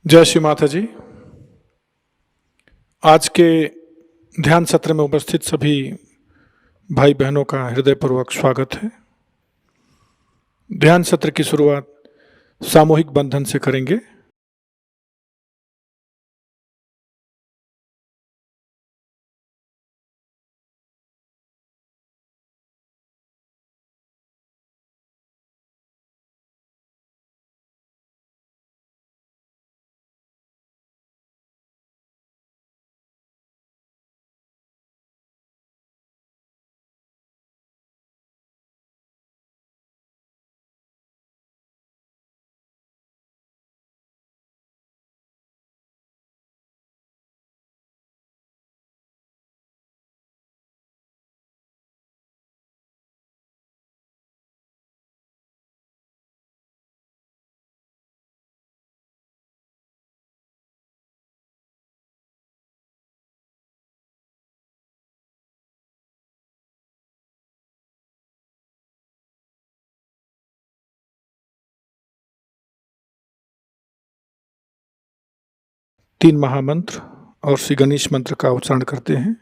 जय श्री माता जी। आज के ध्यान सत्र में उपस्थित सभी भाई बहनों का हृदयपूर्वक स्वागत है। ध्यान सत्र की शुरुआत सामूहिक बंधन से करेंगे। तीन महामंत्र और श्री गणेश मंत्र का उच्चारण करते हैं।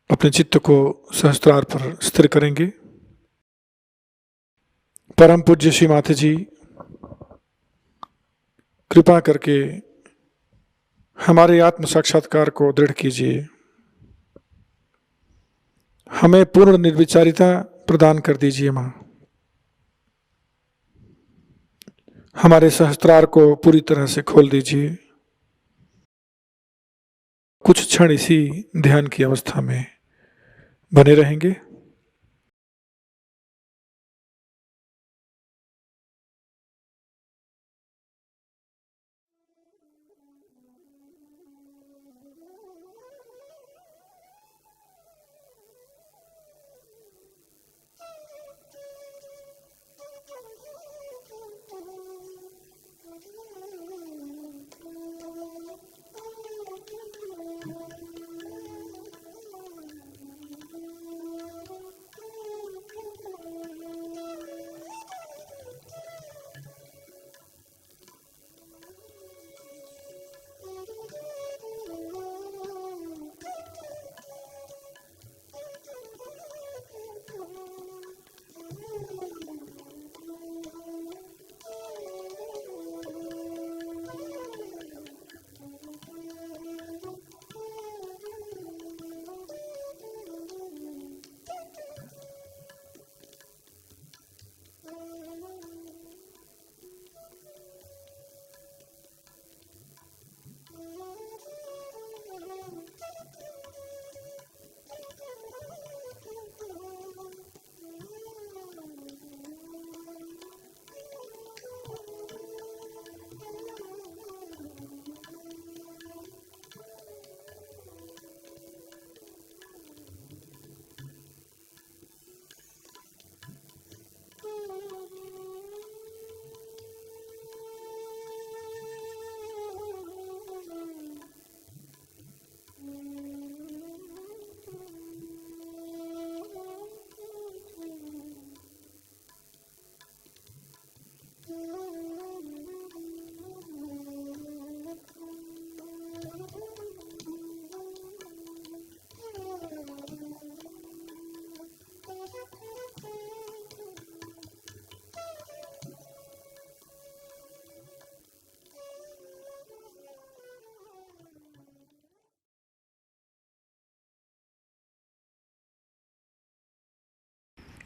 अपने चित्त को सहस्त्रार पर स्थिर करेंगे। परम पूज्य श्री माता जी कृपा करके हमारे आत्म साक्षात्कार को दृढ़ कीजिए, हमें पूर्ण निर्विचारिता प्रदान कर दीजिए माँ। हमारे सहस्त्रार को पूरी तरह से खोल दीजिए। कुछ क्षण इसी ध्यान की अवस्था में बने रहेंगे।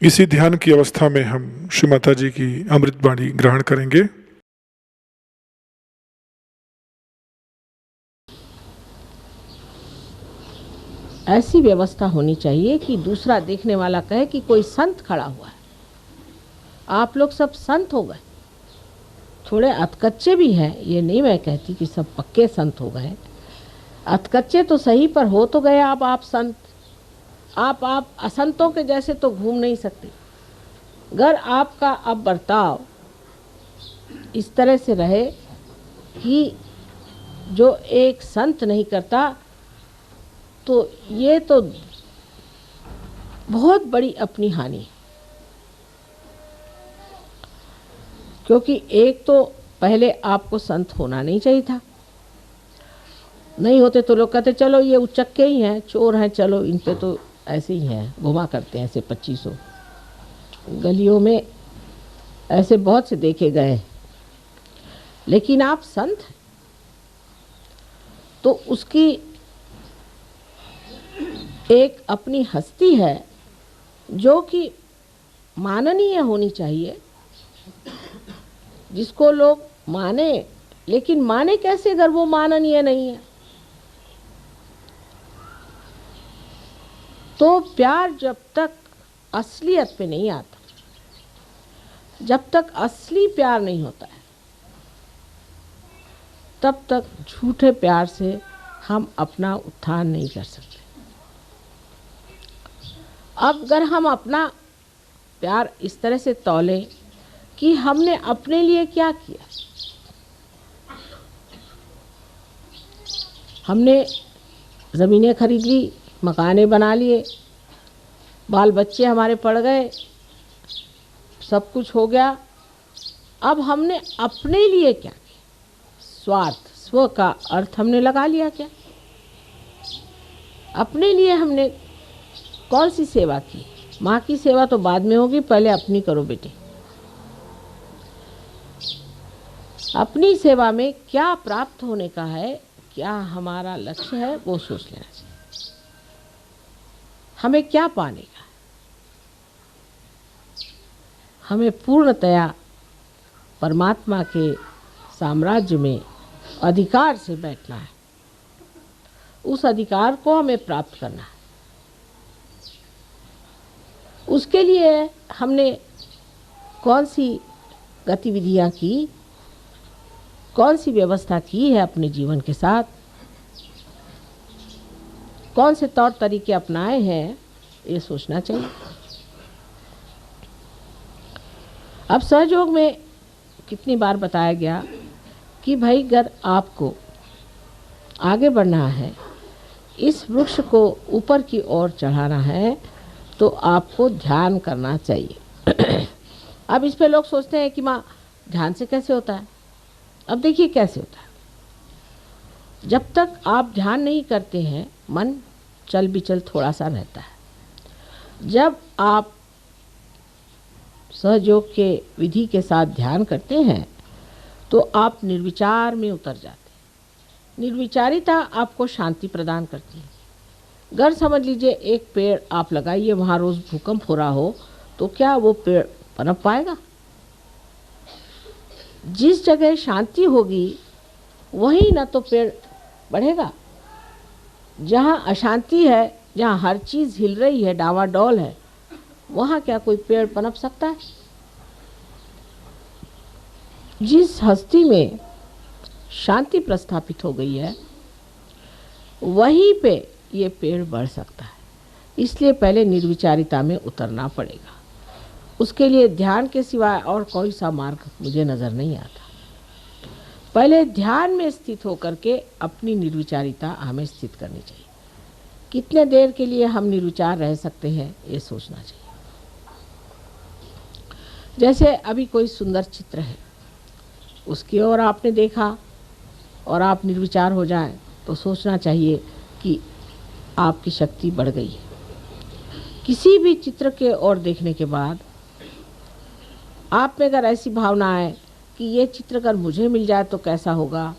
इसी ध्यान की अवस्था में हम श्री माता जी की अमृत वाणी ग्रहण करेंगे। ऐसी व्यवस्था होनी चाहिए कि दूसरा देखने वाला कहे कि कोई संत खड़ा हुआ है। आप लोग सब संत हो गए, थोड़े अधकच्चे भी हैं, ये नहीं मैं कहती कि सब पक्के संत हो गए। अधकच्चे तो सही, पर हो तो गए आप संत। आप असंतों के जैसे तो घूम नहीं सकते। अगर आपका अब बर्ताव इस तरह से रहे कि जो एक संत नहीं करता, तो ये तो बहुत बड़ी अपनी हानि है। क्योंकि एक तो पहले आपको संत होना नहीं चाहिए था। नहीं होते तो लोग कहते चलो ये उचक्के ही हैं, चोर हैं, चलो इन पे तो ऐसे ही हैं, घुमा करते हैं ऐसे 2500। गलियों में ऐसे बहुत से देखे गए। लेकिन आप संत हैं तो उसकी एक अपनी हस्ती है जो कि माननीय होनी चाहिए, जिसको लोग माने। लेकिन माने कैसे अगर वो माननीय नहीं है? तो प्यार जब तक असलियत पे नहीं आता, जब तक असली प्यार नहीं होता है, तब तक झूठे प्यार से हम अपना उत्थान नहीं कर सकते। अब अगर हम अपना प्यार इस तरह से तौले कि हमने अपने लिए क्या किया, हमने ज़मीनें खरीद ली, मकाने बना लिए, बाल बच्चे हमारे पड़ गए, सब कुछ हो गया। अब हमने अपने लिए क्या किया? स्वार्थ, स्व का अर्थ हमने लगा लिया क्या? अपने लिए हमने कौन सी सेवा की? माँ की सेवा तो बाद में होगी, पहले अपनी करो बेटे। अपनी सेवा में क्या प्राप्त होने का है, क्या हमारा लक्ष्य है, वो सोच लेना चाहिए। हमें क्या पाने का है? हमें पूर्णतया परमात्मा के साम्राज्य में अधिकार से बैठना है। उस अधिकार को हमें प्राप्त करना है। उसके लिए हमने कौन सी गतिविधियां की, कौन सी व्यवस्था की है अपने जीवन के साथ, कौन से तौर तरीके अपनाए हैं, ये सोचना चाहिए। अब सहयोग में कितनी बार बताया गया कि भाई अगर आपको आगे बढ़ना है, इस वृक्ष को ऊपर की ओर चढ़ाना है, तो आपको ध्यान करना चाहिए। अब इस पे लोग सोचते हैं कि माँ ध्यान से कैसे होता है। अब देखिए कैसे होता है। जब तक आप ध्यान नहीं करते हैं, मन चल बिचल थोड़ा सा रहता है। जब आप सहयोग के विधि के साथ ध्यान करते हैं तो आप निर्विचार में उतर जाते हैं। निर्विचारिता आपको शांति प्रदान करती है। अगर समझ लीजिए एक पेड़ आप लगाइए, वहाँ रोज़ भूकंप हो रहा हो, तो क्या वो पेड़ पनप पाएगा? जिस जगह शांति होगी वहीं ना तो पेड़ बढ़ेगा। जहाँ अशांति है, जहाँ हर चीज़ हिल रही है, डावाडोल है, वहाँ क्या कोई पेड़ पनप सकता है? जिस हस्ती में शांति प्रस्थापित हो गई है, वहीं पे ये पेड़ बढ़ सकता है। इसलिए पहले निर्विचारिता में उतरना पड़ेगा। उसके लिए ध्यान के सिवाय और कोई सा मार्ग मुझे नज़र नहीं आता। पहले ध्यान में स्थित होकर के अपनी निर्विचारिता हमें स्थित करनी चाहिए। कितने देर के लिए हम निर्विचार रह सकते हैं, ये सोचना चाहिए। जैसे अभी कोई सुंदर चित्र है, उसकी ओर आपने देखा और आप निर्विचार हो जाएं, तो सोचना चाहिए कि आपकी शक्ति बढ़ गई है। किसी भी चित्र के ओर देखने के बाद आप में अगर ऐसी भावना है कि ये चित्र अगर मुझे मिल जाए तो कैसा होगा,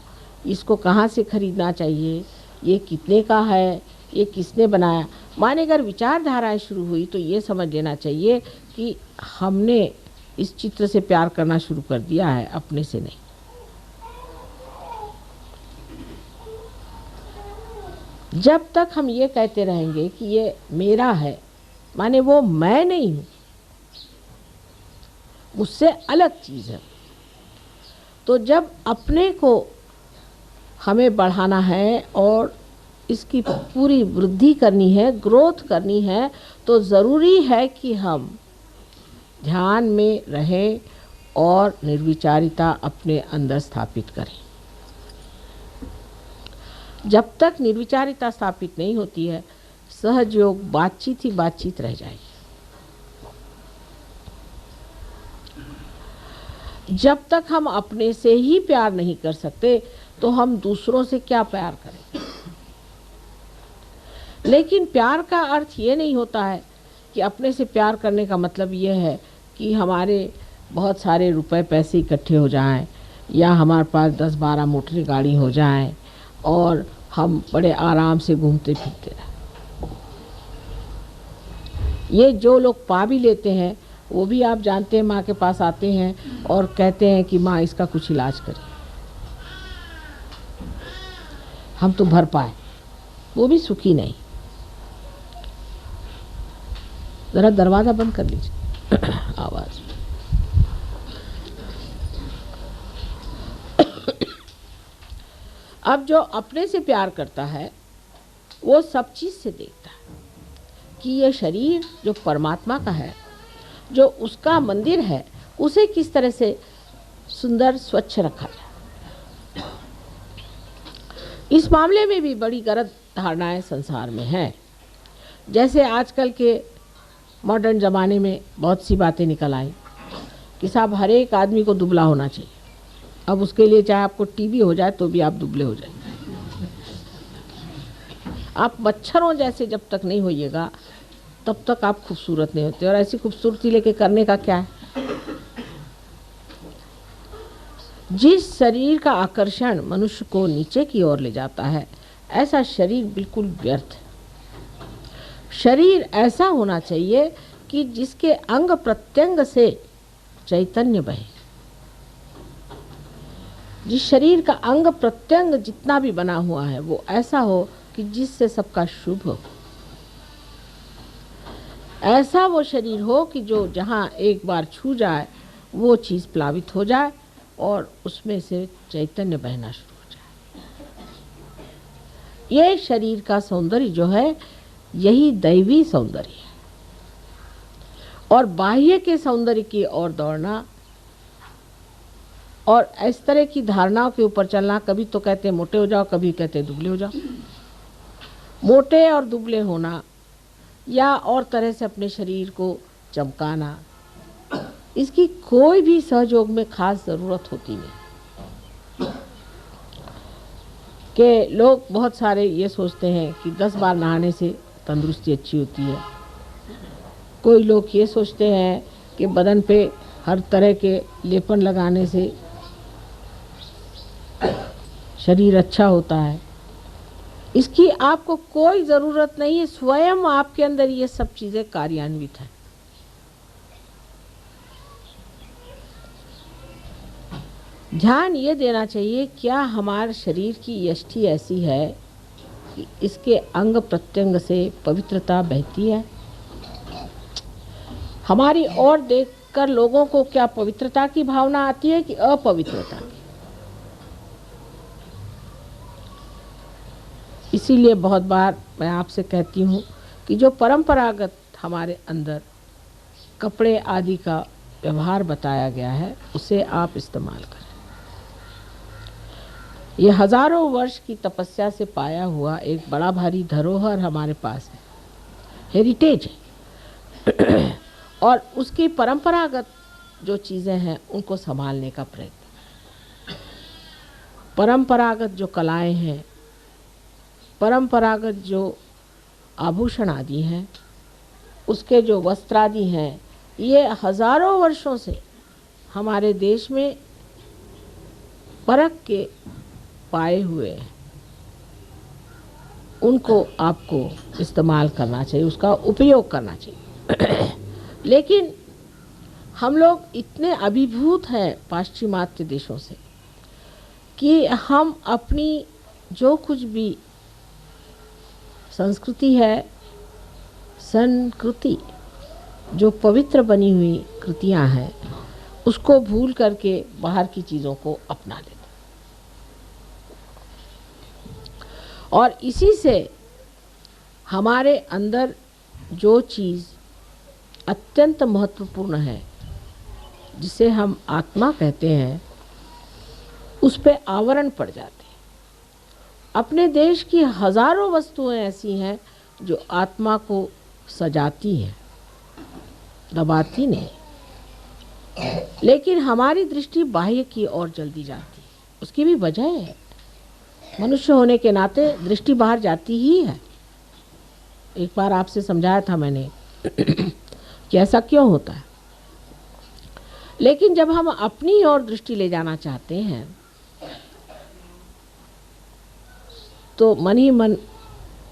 इसको कहाँ से खरीदना चाहिए, ये कितने का है, ये किसने बनाया, माने अगर विचारधाराएं शुरू हुई, तो ये समझ लेना चाहिए कि हमने इस चित्र से प्यार करना शुरू कर दिया है, अपने से नहीं। जब तक हम ये कहते रहेंगे कि ये मेरा है, माने वो मैं नहीं हूँ, मुझसे अलग चीज़ है, तो जब अपने को हमें बढ़ाना है और इसकी पूरी वृद्धि करनी है, ग्रोथ करनी है, तो ज़रूरी है कि हम ध्यान में रहें और निर्विचारिता अपने अंदर स्थापित करें। जब तक निर्विचारिता स्थापित नहीं होती है, सहयोग बातचीत ही बातचीत रह जाएगी। जब तक हम अपने से ही प्यार नहीं कर सकते, तो हम दूसरों से क्या प्यार करें। लेकिन प्यार का अर्थ ये नहीं होता है कि अपने से प्यार करने का मतलब ये है कि हमारे बहुत सारे रुपए पैसे इकट्ठे हो जाएं, या हमारे पास 10-12 मोटर गाड़ी हो जाएं और हम बड़े आराम से घूमते फिरते रहें। ये जो लोग पा भी लेते हैं, वो भी आप जानते हैं माँ के पास आते हैं और कहते हैं कि माँ इसका कुछ इलाज करें, हम तो भर पाए, वो भी सुखी नहीं। ज़रा दरवाज़ा बंद कर लीजिए आवाज़। अब जो अपने से प्यार करता है, वो सब चीज़ से देखता है कि ये शरीर जो परमात्मा का है, जो उसका मंदिर है, उसे किस तरह से सुंदर स्वच्छ रखा जाए। इस मामले में भी बड़ी गलत धारणाएं संसार में हैं। जैसे आजकल के मॉडर्न ज़माने में बहुत सी बातें निकल आई कि साहब हर एक आदमी को दुबला होना चाहिए। अब उसके लिए चाहे आपको टीबी हो जाए तो भी आप दुबले हो जाएंगे। आप मच्छरों जैसे जब तक नहीं होइएगा, तब तक आप खूबसूरत नहीं होते। और ऐसी खूबसूरती लेके करने का क्या है? जिस शरीर का आकर्षण मनुष्य को नीचे की ओर ले जाता है, ऐसा शरीर बिल्कुल व्यर्थ है। शरीर ऐसा होना चाहिए कि जिसके अंग प्रत्यंग से चैतन्य बहे। जिस शरीर का अंग प्रत्यंग जितना भी बना हुआ है वो ऐसा हो कि जिससे सबका शुभ हो। ऐसा वो शरीर हो कि जो जहाँ एक बार छू जाए वो चीज़ प्लावित हो जाए और उसमें से चैतन्य बहना शुरू हो जाए। ये शरीर का सौंदर्य जो है यही दैवी सौंदर्य है। और बाह्य के सौंदर्य की ओर दौड़ना और इस तरह की धारणाओं के ऊपर चलना, कभी तो कहते हैं मोटे हो जाओ, कभी कहते हैं दुबले हो जाओ। मोटे और दुबले होना या और तरह से अपने शरीर को चमकाना, इसकी कोई भी सहयोग में खास ज़रूरत होती नहीं। कि लोग बहुत सारे ये सोचते हैं कि 10 बार नहाने से तंदुरुस्ती अच्छी होती है। कोई लोग ये सोचते हैं कि बदन पे हर तरह के लेपन लगाने से शरीर अच्छा होता है। इसकी आपको कोई ज़रूरत नहीं है, स्वयं आपके अंदर ये सब चीज़ें कार्यान्वित हैं। ध्यान ये देना चाहिए, क्या हमारे शरीर की यष्टि ऐसी है कि इसके अंग प्रत्यंग से पवित्रता बहती है। हमारी ओर देखकर लोगों को क्या पवित्रता की भावना आती है कि अपवित्रता की। इसीलिए बहुत बार मैं आपसे कहती हूँ कि जो परंपरागत हमारे अंदर कपड़े आदि का व्यवहार बताया गया है उसे आप इस्तेमाल करें। ये हजारों वर्ष की तपस्या से पाया हुआ एक बड़ा भारी धरोहर हमारे पास है, हेरिटेज है। और उसकी परंपरागत जो चीज़ें हैं उनको संभालने का प्रयत्न। परंपरागत जो कलाएं हैं, परंपरागत जो आभूषण आदि हैं, उसके जो वस्त्र आदि हैं, ये हजारों वर्षों से हमारे देश में परख के पाए हुए हैं। उनको आपको इस्तेमाल करना चाहिए, उसका उपयोग करना चाहिए। लेकिन हम लोग इतने अभिभूत हैं पाश्चिमात्य देशों से कि हम अपनी जो कुछ भी संस्कृति है, संस्कृति जो पवित्र बनी हुई कृतियां हैं, उसको भूल करके बाहर की चीज़ों को अपना लेते। और इसी से हमारे अंदर जो चीज़ अत्यंत महत्वपूर्ण है, जिसे हम आत्मा कहते हैं, उस पे आवरण पड़ जाते हैं। अपने देश की हजारों वस्तुएं ऐसी हैं जो आत्मा को सजाती हैं, दबाती नहीं। लेकिन हमारी दृष्टि बाह्य की ओर जल्दी जाती है। उसकी भी वजह है, मनुष्य होने के नाते दृष्टि बाहर जाती ही है। एक बार आपसे समझाया था मैंने कि ऐसा क्यों होता है। लेकिन जब हम अपनी ओर दृष्टि ले जाना चाहते हैं तो मन ही मन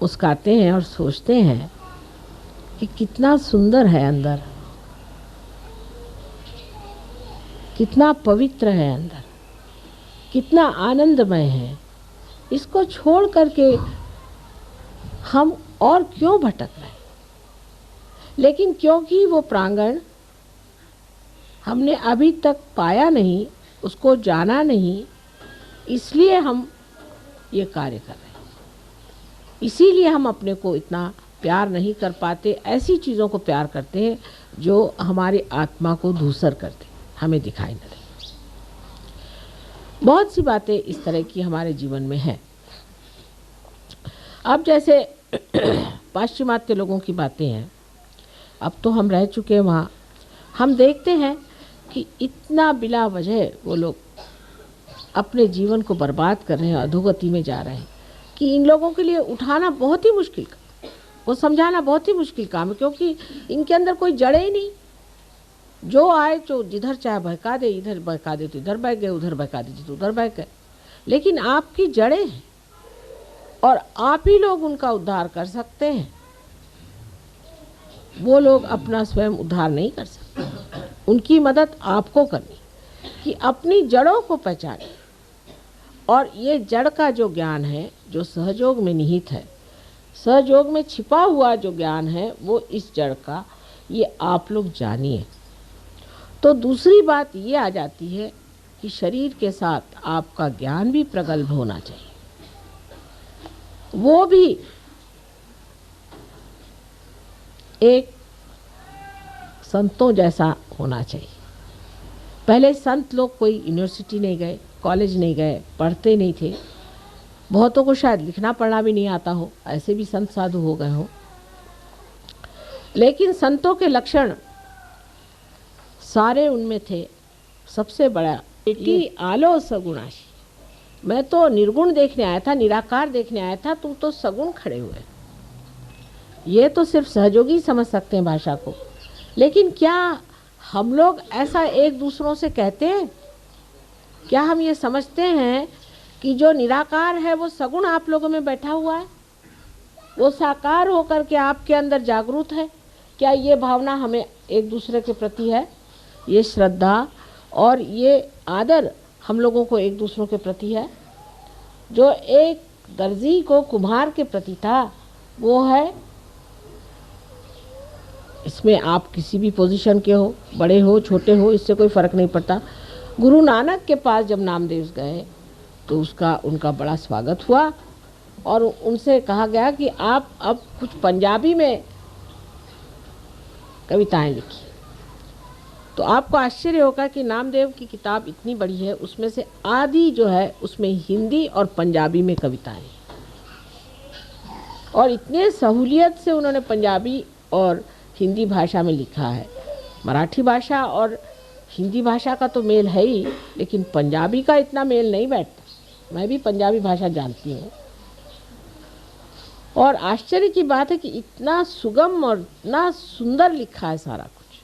मुस्काते हैं और सोचते हैं कि कितना सुंदर है अंदर, कितना पवित्र है अंदर, कितना आनंदमय है। इसको छोड़ करके हम और क्यों भटक रहे हैं। लेकिन क्योंकि वो प्रांगण हमने अभी तक पाया नहीं, उसको जाना नहीं, इसलिए हम ये कार्य कर रहे हैं। इसीलिए हम अपने को इतना प्यार नहीं कर पाते। ऐसी चीज़ों को प्यार करते हैं जो हमारी आत्मा को धूसर करते, हमें दिखाई न दे। बहुत सी बातें इस तरह की हमारे जीवन में हैं। अब जैसे पाश्चिमात्य लोगों की बातें हैं, अब तो हम रह चुके हैं वहाँ। हम देखते हैं कि इतना बिला वजह वो लोग अपने जीवन को बर्बाद कर रहे हैं, अधोगति में जा रहे हैं, कि इन लोगों के लिए उठाना बहुत ही मुश्किल काम, वो समझाना बहुत ही मुश्किल काम है, क्योंकि इनके अंदर कोई जड़े ही नहीं। जो आए तो जिधर चाहे बहका दे, इधर बहका दे तो इधर बह गए, उधर बहका दे तो उधर बह गए। लेकिन आपकी जड़ें हैं और आप ही लोग उनका उद्धार कर सकते हैं। वो लोग अपना स्वयं उद्धार नहीं कर सकते, उनकी मदद आपको करनी कि अपनी जड़ों को पहचानें। और ये जड़ का जो ज्ञान है, जो सहयोग में निहित है, सहयोग में छिपा हुआ जो ज्ञान है, वो इस जड़ का, ये आप लोग जानिए। तो दूसरी बात ये आ जाती है कि शरीर के साथ आपका ज्ञान भी प्रगल्भ होना चाहिए, वो भी एक संतों जैसा होना चाहिए। पहले संत लोग कोई यूनिवर्सिटी नहीं गए, कॉलेज नहीं गए, पढ़ते नहीं थे, बहुतों को शायद लिखना पढ़ना भी नहीं आता हो, ऐसे भी संत साधु हो गए हो। लेकिन संतों के लक्षण सारे उनमें थे। सबसे बड़ा बेटी आलो सगुणाशी, मैं तो निर्गुण देखने आया था, निराकार देखने आया था, तुम तो सगुण खड़े हुए। ये तो सिर्फ सहयोगी समझ सकते हैं भाषा को। लेकिन क्या हम लोग ऐसा एक दूसरों से कहते हैं? क्या हम ये समझते हैं कि जो निराकार है वो सगुण आप लोगों में बैठा हुआ है, वो साकार होकर के आपके अंदर जागरूक है? क्या ये भावना हमें एक दूसरे के प्रति है? ये श्रद्धा और ये आदर हम लोगों को एक दूसरों के प्रति है? जो एक दर्जी को कुम्हार के प्रति था, वो है। इसमें आप किसी भी पोजीशन के हो, बड़े हो छोटे हो, इससे कोई फ़र्क नहीं पड़ता। गुरु नानक के पास जब नामदेव गए तो उनका बड़ा स्वागत हुआ और उनसे कहा गया कि आप अब कुछ पंजाबी में कविताएं लिखिए। तो आपको आश्चर्य होगा कि नामदेव की किताब इतनी बड़ी है, उसमें से आधी जो है उसमें हिंदी और पंजाबी में कविताएं, और इतने सहूलियत से उन्होंने पंजाबी और हिंदी भाषा में लिखा है। मराठी भाषा और हिंदी भाषा का तो मेल है ही, लेकिन पंजाबी का इतना मेल नहीं बैठता। मैं भी पंजाबी भाषा जानती हूँ और आश्चर्य की बात है कि इतना सुगम और इतना सुंदर लिखा है सारा कुछ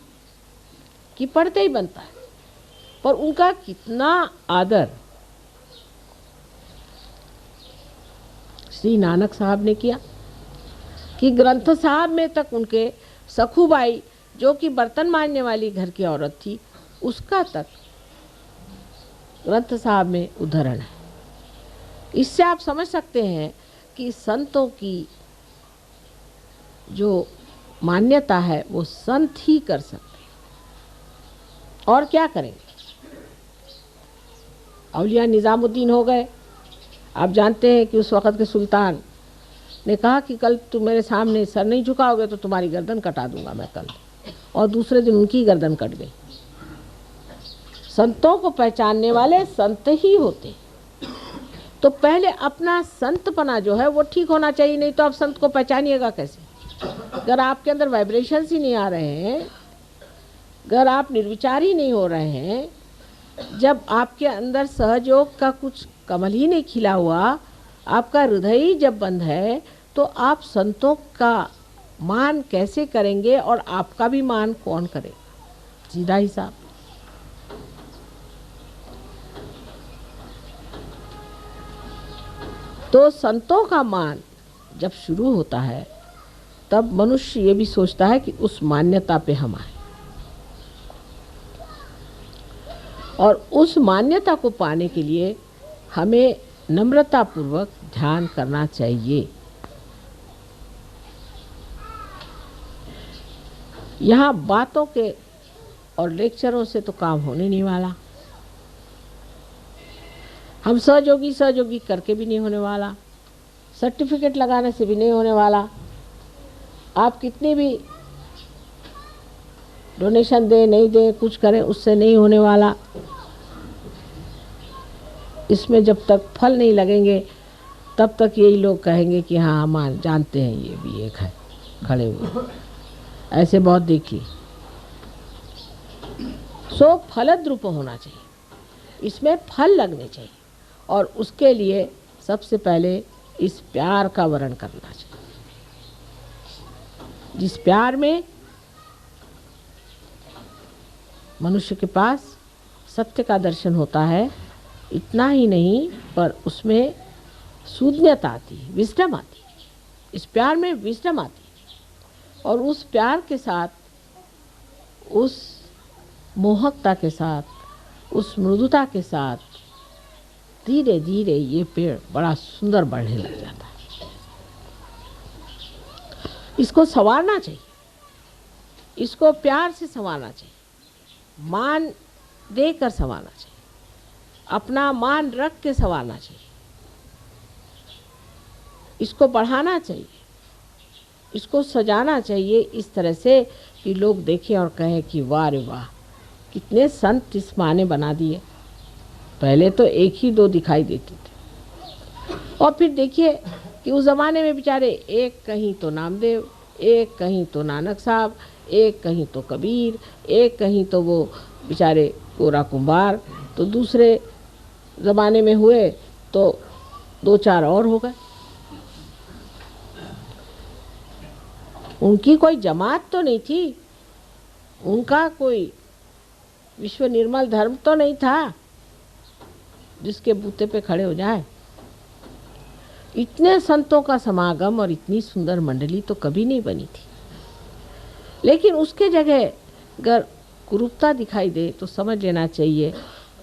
कि पढ़ते ही बनता है। पर उनका कितना आदर श्री नानक साहब ने किया कि ग्रंथ साहब में तक उनके सखूबाई, जो कि बर्तन मांजने वाली घर की औरत थी, उसका तक ग्रंथ साहब में उदाहरण है। इससे आप समझ सकते हैं कि संतों की जो मान्यता है वो संत ही कर सकते हैं। और क्या करेंगे? औलिया निज़ामुद्दीन हो गए। आप जानते हैं कि उस वक़्त के सुल्तान ने कहा कि कल तुम मेरे सामने सर नहीं झुकाओगे तो तुम्हारी गर्दन कटा दूंगा मैं कल, और दूसरे दिन उनकी गर्दन कट गई। संतों को पहचानने वाले संत ही होते। तो पहले अपना संतपना जो है वो ठीक होना चाहिए, नहीं तो आप संत को पहचानिएगा कैसे? अगर आपके अंदर वाइब्रेशंस ही नहीं आ रहे हैं, अगर आप निर्विचार ही नहीं हो रहे हैं, जब आपके अंदर सहयोग का कुछ कमल ही नहीं खिला हुआ, आपका हृदय ही जब बंद है, तो आप संतों का मान कैसे करेंगे और आपका भी मान कौन करेगा? सीधा हिसाब। तो संतों का मान जब शुरू होता है तब मनुष्य ये भी सोचता है कि उस मान्यता पे हम आए, और उस मान्यता को पाने के लिए हमें नम्रतापूर्वक ध्यान करना चाहिए। यहाँ बातों के और लेक्चरों से तो काम होने नहीं वाला, हम सहयोगी करके भी नहीं होने वाला, सर्टिफिकेट लगाने से भी नहीं होने वाला। आप कितनी भी डोनेशन दें नहीं दें, कुछ करें, उससे नहीं होने वाला। इसमें जब तक फल नहीं लगेंगे तब तक यही लोग कहेंगे कि हाँ हम जानते हैं ये भी एक है खड़े हुए। ऐसे बहुत देखिए। सो फलद्रुप होना चाहिए, इसमें फल लगने चाहिए, और उसके लिए सबसे पहले इस प्यार का वर्ण करना चाहिए, जिस प्यार में मनुष्य के पास सत्य का दर्शन होता है, इतना ही नहीं पर उसमें सूझनीयता आती है, विजडम आती है। इस प्यार में विजडम आती है और उस प्यार के साथ, उस मोहकता के साथ, उस मृदुता के साथ धीरे धीरे ये पेड़ बड़ा सुंदर बढ़ने लग जाता है। इसको संवारना चाहिए, इसको प्यार से संवारना चाहिए, मान देकर संवारना चाहिए, अपना मान रख के संवारना चाहिए, इसको बढ़ाना चाहिए, इसको सजाना चाहिए इस तरह से कि लोग देखें और कहें कि वाह रे वाह, कितने संत इस माँ ने बना दिए। पहले तो एक ही दो दिखाई देते थे और फिर देखिए कि उस ज़माने में बेचारे एक कहीं तो नामदेव, एक कहीं तो नानक साहब, एक कहीं तो कबीर, एक कहीं तो वो बेचारे कोरा कुंभार, तो दूसरे ज़माने में हुए तो दो चार और हो गए। उनकी कोई जमात तो नहीं थी, उनका कोई विश्व निर्मल धर्म तो नहीं था जिसके बूते पे खड़े हो जाए। इतने संतों का समागम और इतनी सुंदर मंडली तो कभी नहीं बनी थी। लेकिन उसके जगह अगर कुरूपता दिखाई दे तो समझ लेना चाहिए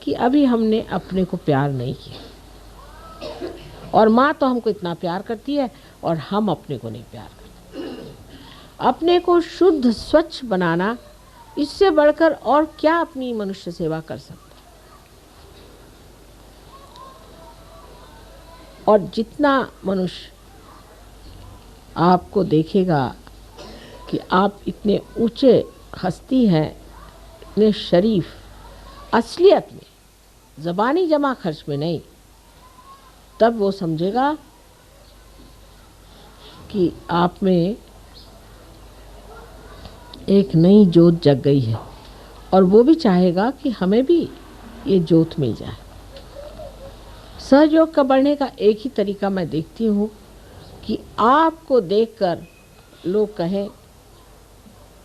कि अभी हमने अपने को प्यार नहीं किया, और माँ तो हमको इतना प्यार करती है और हम अपने को नहीं प्यार करते। अपने को शुद्ध स्वच्छ बनाना, इससे बढ़कर और क्या अपनी मनुष्य सेवा कर सकते। और जितना मनुष्य आपको देखेगा कि आप इतने ऊंचे हस्ती हैं, इतने शरीफ, असलियत में, ज़बानी जमा खर्च में नहीं, तब वो समझेगा कि आप में एक नई जोत जग गई है और वो भी चाहेगा कि हमें भी ये जोत मिल जाए। सहयोग का बढ़ने का एक ही तरीका मैं देखती हूँ कि आपको देखकर लोग कहें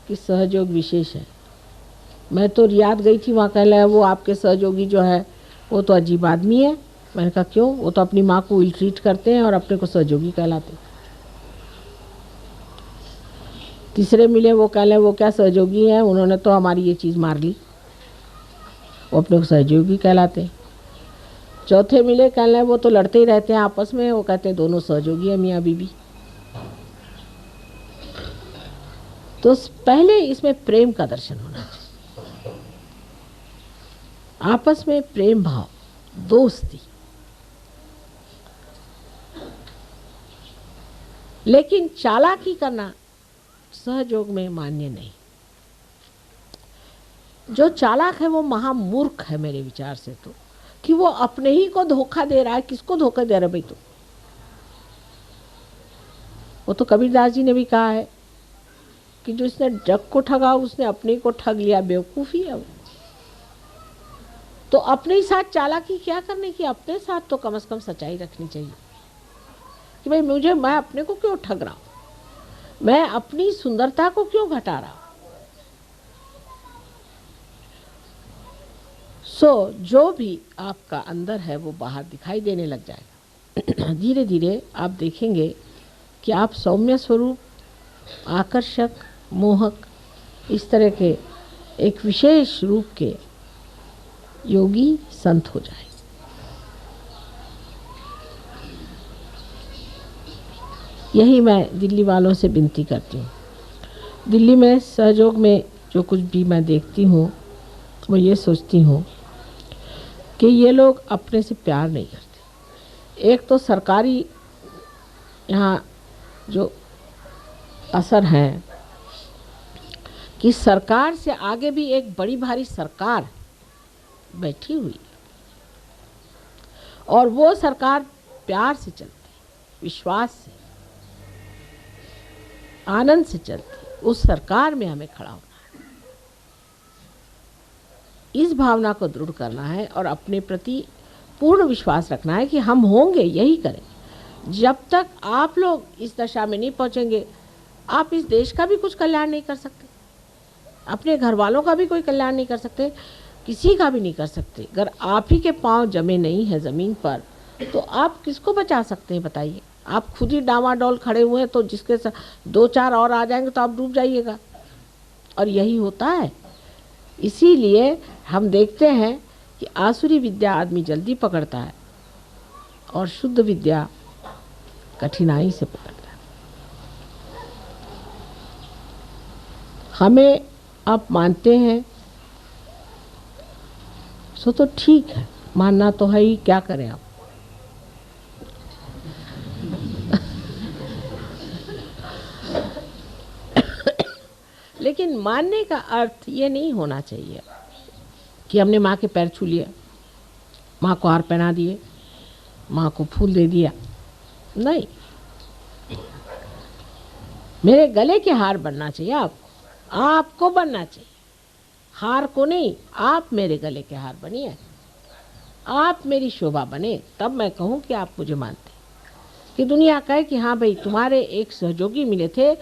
कि सहयोग विशेष है। मैं तो रियाद गई थी, वहाँ कह रहा है वो आपके सहयोगी जो है वो तो अजीब आदमी है। मैंने कहा क्यों? वो तो अपनी माँ को इल ट्रीट करते हैं और अपने को सहयोगी कहलाते हैं। तीसरे मिले, वो कह रहे वो क्या सहयोगी हैं, उन्होंने तो हमारी ये चीज़ मार ली, वो अपने को सहयोगी कहलाते हैं। चौथे मिले, कह रहे वो तो लड़ते ही रहते हैं आपस में, वो कहते हैं दोनों सहयोगी हैं मियाँ बीबी। तो पहले इसमें प्रेम का दर्शन होना चाहिए, आपस में प्रेम भाव, दोस्ती। लेकिन चालाकी करना सहयोग में मान्य नहीं। जो चालाक है वो महामूर्ख है मेरे विचार से, तो कि वो अपने ही को धोखा दे रहा है। किसको धोखा दे रहा है भाई? तो वो तो कबीरदास जी ने भी कहा है कि जो इसने जग को ठगा उसने अपने को ठग लिया, बेवकूफ़ी है वो। तो अपने ही साथ चालाकी क्या करने की, अपने साथ तो कम से कम सच्चाई रखनी चाहिए कि भाई मैं अपने को क्यों ठग रहा हूँ, मैं अपनी सुंदरता को क्यों घटा रहा हूँ। जो भी आपका अंदर है वो बाहर दिखाई देने लग जाएगा। धीरे धीरे आप देखेंगे कि आप सौम्य स्वरूप, आकर्षक, मोहक, इस तरह के एक विशेष रूप के योगी संत हो जाए। यही मैं दिल्ली वालों से विनती करती हूँ। दिल्ली में सहयोग में जो कुछ भी मैं देखती हूँ वो ये सोचती हूँ कि ये लोग अपने से प्यार नहीं करते। एक तो सरकारी यहाँ जो असर है कि सरकार से आगे भी एक बड़ी भारी सरकार बैठी हुई है और वो सरकार प्यार से चलती, विश्वास से, आनंद से चलती। उस सरकार में हमें खड़ा होना है, इस भावना को दृढ़ करना है और अपने प्रति पूर्ण विश्वास रखना है कि हम होंगे, यही करें। जब तक आप लोग इस दशा में नहीं पहुंचेंगे, आप इस देश का भी कुछ कल्याण नहीं कर सकते। अपने घर वालों का भी कोई कल्याण नहीं कर सकते, किसी का भी नहीं कर सकते। अगर आप ही के पाँव जमे नहीं हैं ज़मीन पर तो आप किसको बचा सकते हैं बताइए। आप खुद ही डामाडोल खड़े हुए हैं तो जिसके साथ 2-4 और आ जाएंगे तो आप डूब जाइएगा। और यही होता है। इसीलिए हम देखते हैं कि आसुरी विद्या आदमी जल्दी पकड़ता है और शुद्ध विद्या कठिनाई से पकड़ता है। हमें आप मानते हैं सो तो ठीक है, मानना तो है ही, क्या करें आप। लेकिन मानने का अर्थ ये नहीं होना चाहिए कि हमने माँ के पैर छू लिए, माँ को हार पहना दिए, माँ को फूल दे दिया। नहीं, मेरे गले के हार बनना चाहिए आपको बनना चाहिए, हार को नहीं। आप मेरे गले के हार बनिए, आप मेरी शोभा बने, तब मैं कहूँ कि आप मुझे मानते। कि दुनिया कहे कि हाँ भाई तुम्हारे एक सहयोगी मिले थे,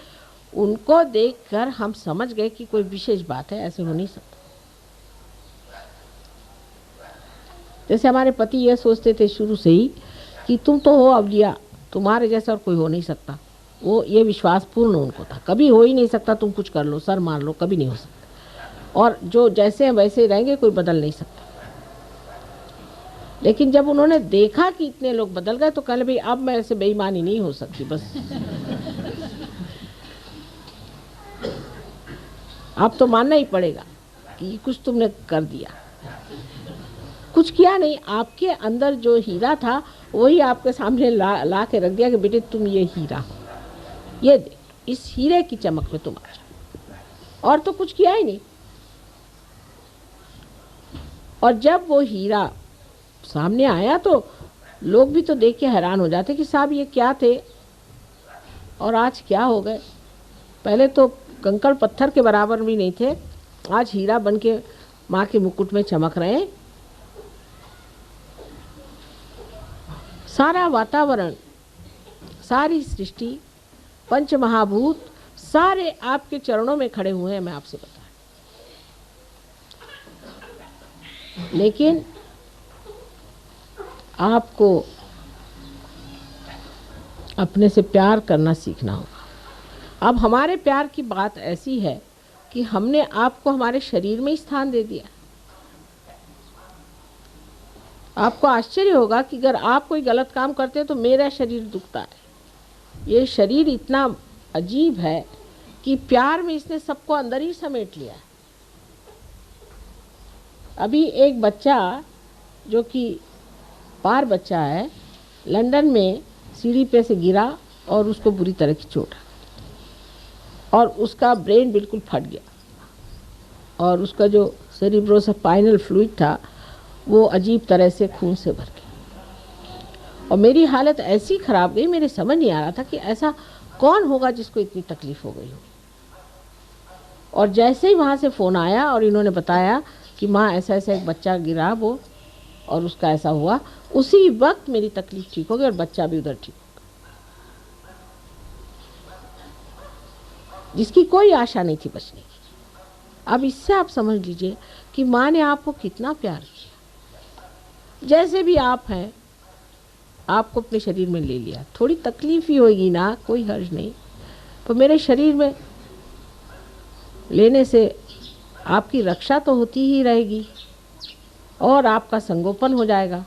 उनको देखकर हम समझ गए कि कोई विशेष बात है, ऐसे हो नहीं सकता। जैसे हमारे पति ये सोचते थे शुरू से ही कि तुम तो हो अवलिया, तुम्हारे जैसा और कोई हो नहीं सकता। वो ये विश्वास पूर्ण उनको था, कभी हो ही नहीं सकता, तुम कुछ कर लो, सर मार लो, कभी नहीं हो सकता। और जो जैसे हैं वैसे रहेंगे, कोई बदल नहीं सकता। लेकिन जब उन्होंने देखा कि इतने लोग बदल गए तो कहले भाई अब मैं ऐसे बेईमानी नहीं हो सकती, बस अब तो मानना ही पड़ेगा कि कुछ तुमने कर दिया। कुछ किया नहीं, आपके अंदर जो हीरा था वही आपके सामने ला के रख दिया कि बेटे तुम ये हीरा हो, ये देख, इस हीरे की चमक में तुम आ जाओ। और तो कुछ किया ही नहीं। और जब वो हीरा सामने आया तो लोग भी तो देख के हैरान हो जाते कि साहब ये क्या थे और आज क्या हो गए। पहले तो कंकड़ पत्थर के बराबर भी नहीं थे, आज हीरा बन के माँ के मुकुट में चमक रहे हैं। सारा वातावरण, सारी सृष्टि, पंच महाभूत सारे आपके चरणों में खड़े हुए हैं, मैं आपसे बता। लेकिन आपको अपने से प्यार करना सीखना होगा। अब हमारे प्यार की बात ऐसी है कि हमने आपको हमारे शरीर में ही स्थान दे दिया। आपको आश्चर्य होगा कि अगर आप कोई गलत काम करते हैं तो मेरा शरीर दुखता है। ये शरीर इतना अजीब है कि प्यार में इसने सबको अंदर ही समेट लिया है। अभी एक बच्चा जो कि पार बच्चा है, लंदन में सीढ़ी पे से गिरा और उसको बुरी तरह की चोट और उसका ब्रेन बिल्कुल फट गया और उसका जो सेरिब्रोस्पाइनल फ्लूइड था वो अजीब तरह से खून से भर गया। और मेरी हालत ऐसी ख़राब गई, मेरे समझ नहीं आ रहा था कि ऐसा कौन होगा जिसको इतनी तकलीफ़ हो गई हो। और जैसे ही वहाँ से फ़ोन आया और इन्होंने बताया कि माँ ऐसा ऐसा एक बच्चा गिरा वो और उसका ऐसा हुआ, उसी वक्त मेरी तकलीफ़ ठीक हो गई और बच्चा भी उधर ठीक हो गया, जिसकी कोई आशा नहीं थी बचने की। अब इससे आप समझ लीजिए कि माँ ने आपको कितना प्यार किया। जैसे भी आप हैं, आपको अपने शरीर में ले लिया। थोड़ी तकलीफ ही होगी ना, कोई हर्ज नहीं, पर मेरे शरीर में लेने से आपकी रक्षा तो होती ही रहेगी और आपका संगोपन हो जाएगा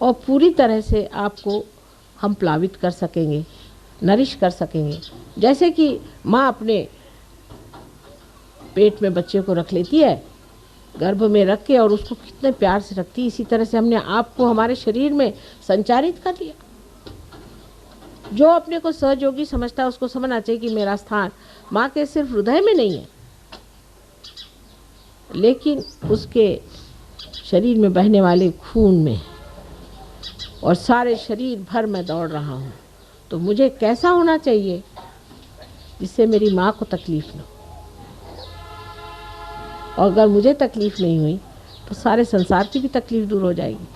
और पूरी तरह से आपको हम प्लावित कर सकेंगे, नरिश कर सकेंगे। जैसे कि माँ अपने पेट में बच्चे को रख लेती है, गर्भ में रख के, और उसको कितने प्यार से रखती है, इसी तरह से हमने आपको हमारे शरीर में संचारित कर लिया। जो अपने को सहयोगी समझता है उसको समझना चाहिए कि मेरा स्थान माँ के सिर्फ हृदय में नहीं है, लेकिन उसके शरीर में बहने वाले खून में, और सारे शरीर भर मैं दौड़ रहा हूँ। तो मुझे कैसा होना चाहिए जिससे मेरी माँ को तकलीफ़ न हो, और अगर मुझे तकलीफ़ नहीं हुई तो सारे संसार की भी तकलीफ़ दूर हो जाएगी।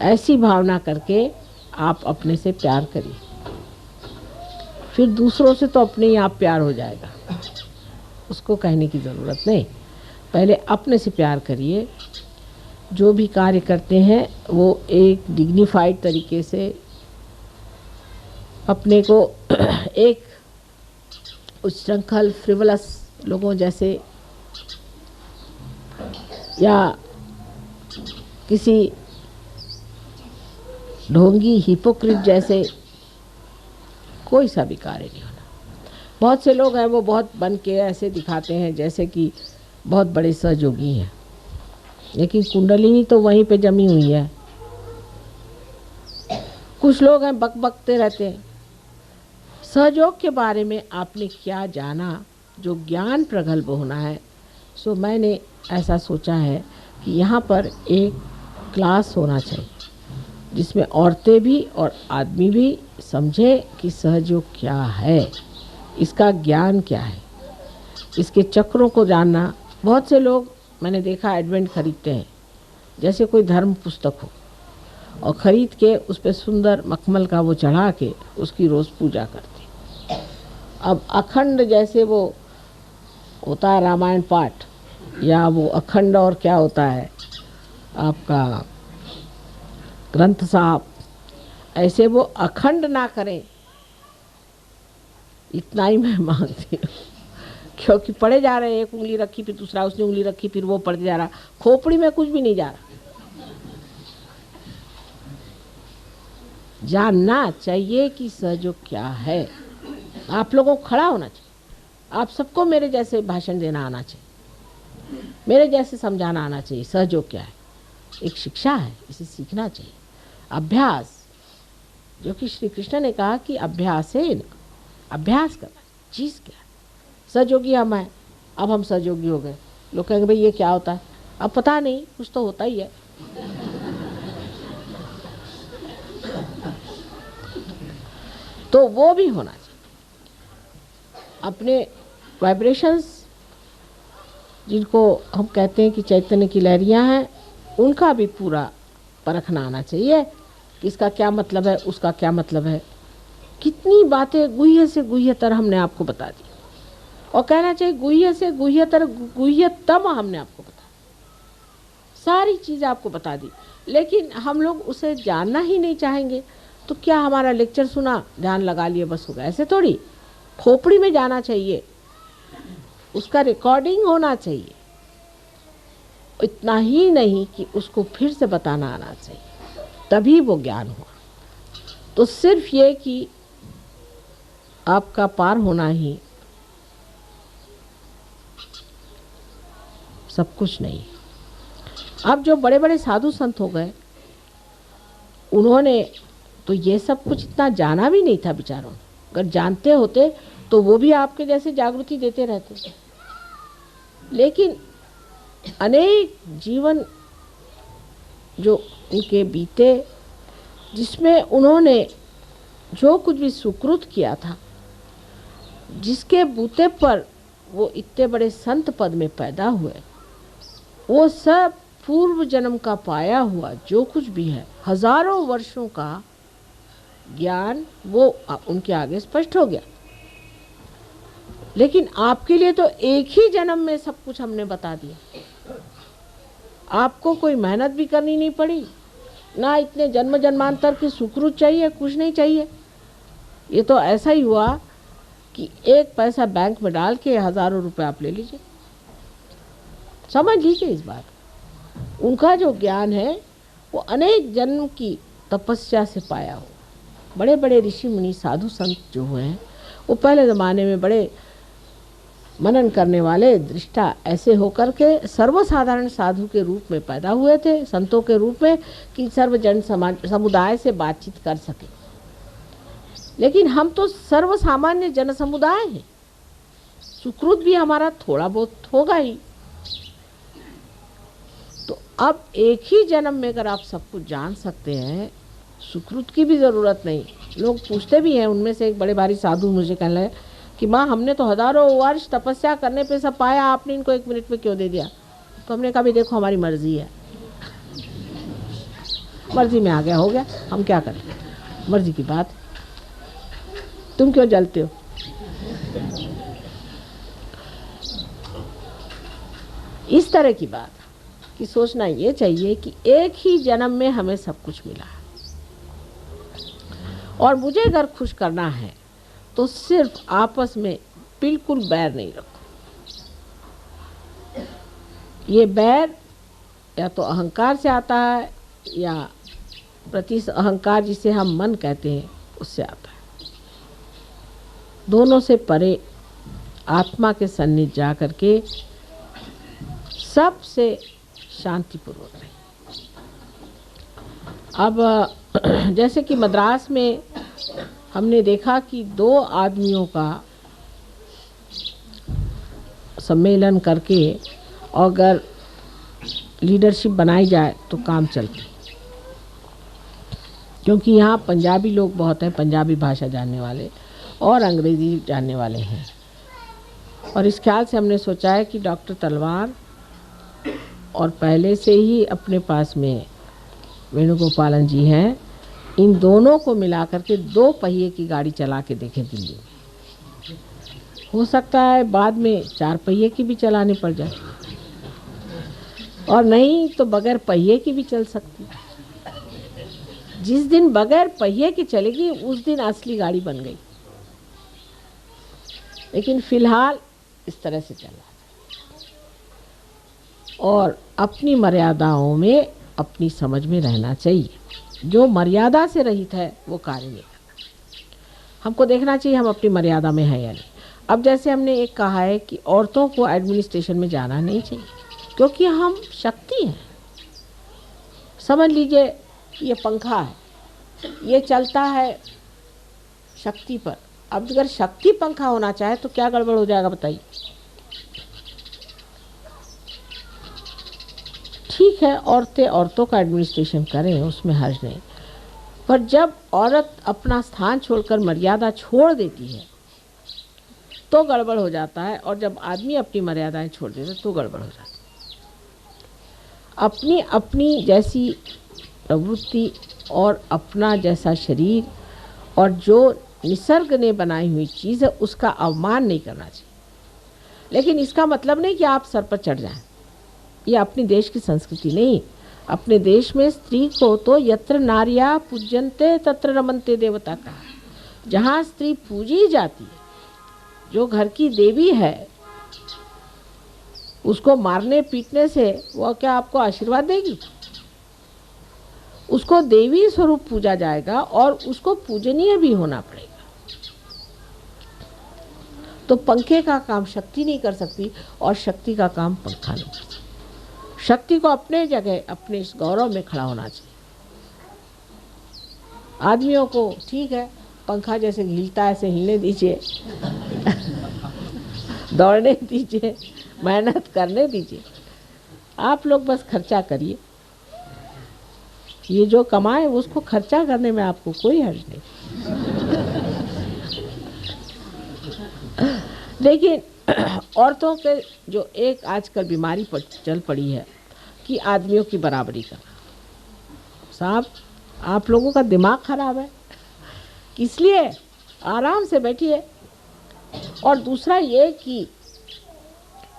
ऐसी भावना करके आप अपने से प्यार करिए। फिर दूसरों से तो अपने ही आप प्यार हो जाएगा, उसको कहने की ज़रूरत नहीं। पहले अपने से प्यार करिए। जो भी कार्य करते हैं वो एक डिग्निफाइड तरीके से अपने को एक उच्छृंखल फ्रिवलस लोगों जैसे या किसी ढोंगी हिपोक्रिट जैसे कोई सा भी कार्य नहीं होना। बहुत से लोग हैं वो बहुत बन के ऐसे दिखाते हैं जैसे कि बहुत बड़े सहयोगी हैं, लेकिन कुंडलिनी तो वहीं पे जमी हुई है। कुछ लोग हैं बकबकते रहते हैं। सहयोग के बारे में आपने क्या जाना, जो ज्ञान प्रगल्भ होना है। सो मैंने ऐसा सोचा है कि यहाँ पर एक क्लास होना चाहिए जिसमें औरतें भी और आदमी भी समझे कि सहयोग क्या है, इसका ज्ञान क्या है, इसके चक्रों को जानना। बहुत से लोग मैंने देखा एडवेंट खरीदते हैं जैसे कोई धर्म पुस्तक हो, और ख़रीद के उस पर सुंदर मखमल का वो चढ़ा के उसकी रोज़ पूजा करते। अब अखंड जैसे वो होता है रामायण पाठ, या वो अखंड और क्या होता है आपका ग्रंथ साहब, ऐसे वो अखंड ना करें, इतना ही मैं मांगती हूँ। क्योंकि पढ़े जा रहे हैं, एक उंगली रखी फिर दूसरा उसने उंगली रखी फिर वो पढ़ते जा रहा, खोपड़ी में कुछ भी नहीं जा रहा। जानना चाहिए कि सहयोग क्या है। आप लोगों को खड़ा होना चाहिए। आप सबको मेरे जैसे भाषण देना आना चाहिए, मेरे जैसे समझाना आना चाहिए। सहयोग क्या है, एक शिक्षा है, इसे सीखना चाहिए। अभ्यास, जो कि श्री कृष्ण ने कहा कि अभ्यास है, अभ्यास करना। चीज़ क्या है, सहयोगी हम हैं, अब हम सहयोगी हो गए। लोग कहेंगे भाई ये क्या होता है, अब पता नहीं, कुछ तो होता ही है। तो वो भी होना चाहिए। अपने वाइब्रेशंस जिनको हम कहते हैं कि चैतन्य की लहरियाँ हैं, उनका भी पूरा परखना आना चाहिए कि इसका क्या मतलब है, उसका क्या मतलब है। कितनी बातें गुह्य से गुह्यतर हमने आपको बता दी, और कहना चाहिए गुह्य से गुह्यतर गुह्यतम हमने आपको बता, सारी चीज़ें आपको बता दी। लेकिन हम लोग उसे जानना ही नहीं चाहेंगे। तो क्या हमारा लेक्चर सुना, ध्यान लगा लिए, बस हो गया? ऐसे थोड़ी, खोपड़ी में जाना चाहिए, उसका रिकॉर्डिंग होना चाहिए। इतना ही नहीं कि उसको फिर से बताना आना चाहिए, तभी वो ज्ञान हुआ। तो सिर्फ ये कि आपका पार होना ही सब कुछ नहीं। अब जो बड़े बड़े साधु संत हो गए, उन्होंने तो ये सब कुछ इतना जाना भी नहीं था बेचारों। अगर जानते होते तो वो भी आपके जैसे जागृति देते रहते। लेकिन अनेक जीवन जो उनके बीते, जिसमें उन्होंने जो कुछ भी सुकृत किया था, जिसके बूते पर वो इतने बड़े संत पद में पैदा हुए, वो सब पूर्व जन्म का पाया हुआ जो कुछ भी है, हजारों वर्षों का ज्ञान, वो उनके आगे स्पष्ट हो गया। लेकिन आपके लिए तो एक ही जन्म में सब कुछ हमने बता दिया। आपको कोई मेहनत भी करनी नहीं पड़ी, ना इतने जन्म जन्मांतर की सुकृत चाहिए, कुछ नहीं चाहिए। ये तो ऐसा ही हुआ कि एक पैसा बैंक में डाल के हजारों रुपए आप ले लीजिए। समझ लीजिए इस बात। उनका जो ज्ञान है वो अनेक जन्म की तपस्या से पाया हो। बड़े बड़े ऋषि मुनि साधु संत जो हुए हैं, वो पहले ज़माने में बड़े मनन करने वाले दृष्टा ऐसे होकर के सर्वसाधारण साधु के रूप में पैदा हुए थे, संतों के रूप में, कि सर्वजन समाज समुदाय से बातचीत कर सके। लेकिन हम तो सर्वसामान्य जन समुदाय हैं, सुकृत भी हमारा थोड़ा बहुत होगा ही। तो अब एक ही जन्म में अगर आप सब कुछ जान सकते हैं, सुकृत की भी ज़रूरत नहीं। लोग पूछते भी हैं, उनमें से एक बड़े भारी साधु मुझे कहने लगे कि माँ हमने तो हजारों वर्ष तपस्या करने पे सब पाया, आपने इनको 1 मिनट में क्यों दे दिया? तो हमने कहा भी देखो हमारी मर्जी है, मर्जी में आ गया हो गया, हम क्या करें, मर्जी की बात। तुम क्यों जलते हो? इस तरह की बात कि सोचना ये चाहिए कि एक ही जन्म में हमें सब कुछ मिला है, और मुझे अगर खुश करना है तो सिर्फ आपस में बिल्कुल बैर नहीं रखो। ये बैर या तो अहंकार से आता है या प्रति अहंकार जिसे हम मन कहते हैं उससे आता है। दोनों से परे आत्मा के सन्निध जा करके सबसे शांतिपूर्वक रहे। अब जैसे कि मद्रास में हमने देखा कि 2 आदमियों का सम्मेलन करके अगर लीडरशिप बनाई जाए तो काम चलती, क्योंकि यहाँ पंजाबी लोग बहुत हैं, पंजाबी भाषा जानने वाले और अंग्रेज़ी जानने वाले हैं। और इस ख्याल से हमने सोचा है कि डॉक्टर तलवार और पहले से ही अपने पास में वेणुगोपालन जी हैं, इन दोनों को मिलाकर के 2 पहिए की गाड़ी चला के देखें दिल्ली में। हो सकता है बाद में 4 पहिए की भी चलानी पड़ जाए, और नहीं तो बगैर पहिए की भी चल सकती है। जिस दिन बगैर पहिए की चलेगी उस दिन असली गाड़ी बन गई। लेकिन फिलहाल इस तरह से चल रहा है, और अपनी मर्यादाओं में अपनी समझ में रहना चाहिए। जो मर्यादा से रहित है वो कार्य नहीं करता। हमको देखना चाहिए हम अपनी मर्यादा में है या नहीं। अब जैसे हमने एक कहा है कि औरतों को एडमिनिस्ट्रेशन में जाना नहीं चाहिए, क्योंकि हम शक्ति हैं। समझ लीजिए ये पंखा है, ये चलता है शक्ति पर। अब अगर शक्ति पंखा होना चाहे तो क्या गड़बड़ हो जाएगा बताइए? ठीक है, औरतें औरतों का एडमिनिस्ट्रेशन करें, उसमें हर्ज नहीं, पर जब औरत अपना स्थान छोड़कर मर्यादा छोड़ देती है तो गड़बड़ हो जाता है, और जब आदमी अपनी मर्यादाएं छोड़ देता है तो गड़बड़ हो जाता है। अपनी अपनी जैसी प्रवृत्ति और अपना जैसा शरीर और जो निसर्ग ने बनाई हुई चीज़ है उसका अवमान नहीं करना चाहिए। लेकिन इसका मतलब नहीं कि आप सर पर चढ़ जाएं। ये अपने देश की संस्कृति नहीं। अपने देश में स्त्री को तो यत्र नार्या पूज्यन्ते तत्र रमन्ते देवता का, जहाँ स्त्री पूजी जाती है, जो घर की देवी है, उसको मारने पीटने से वो क्या आपको आशीर्वाद देगी? उसको देवी स्वरूप पूजा जाएगा और उसको पूजनीय भी होना पड़ेगा। तो पंखे का काम शक्ति नहीं कर सकती और शक्ति का काम पंखा नहीं कर सकती। शक्ति को अपने जगह अपने इस गौरव में खड़ा होना चाहिए। आदमियों को ठीक है, पंखा जैसे हिलता है ऐसे हिलने दीजिए, दौड़ने दीजिए, मेहनत करने दीजिए। आप लोग बस खर्चा करिए, ये जो कमाए उसको खर्चा करने में आपको कोई हर्ज नहीं। लेकिन औरतों के जो एक आजकल बीमारी पर चल पड़ी है कि आदमियों की बराबरी करना। साहब, आप लोगों का दिमाग खराब है, इसलिए आराम से बैठिए। और दूसरा ये कि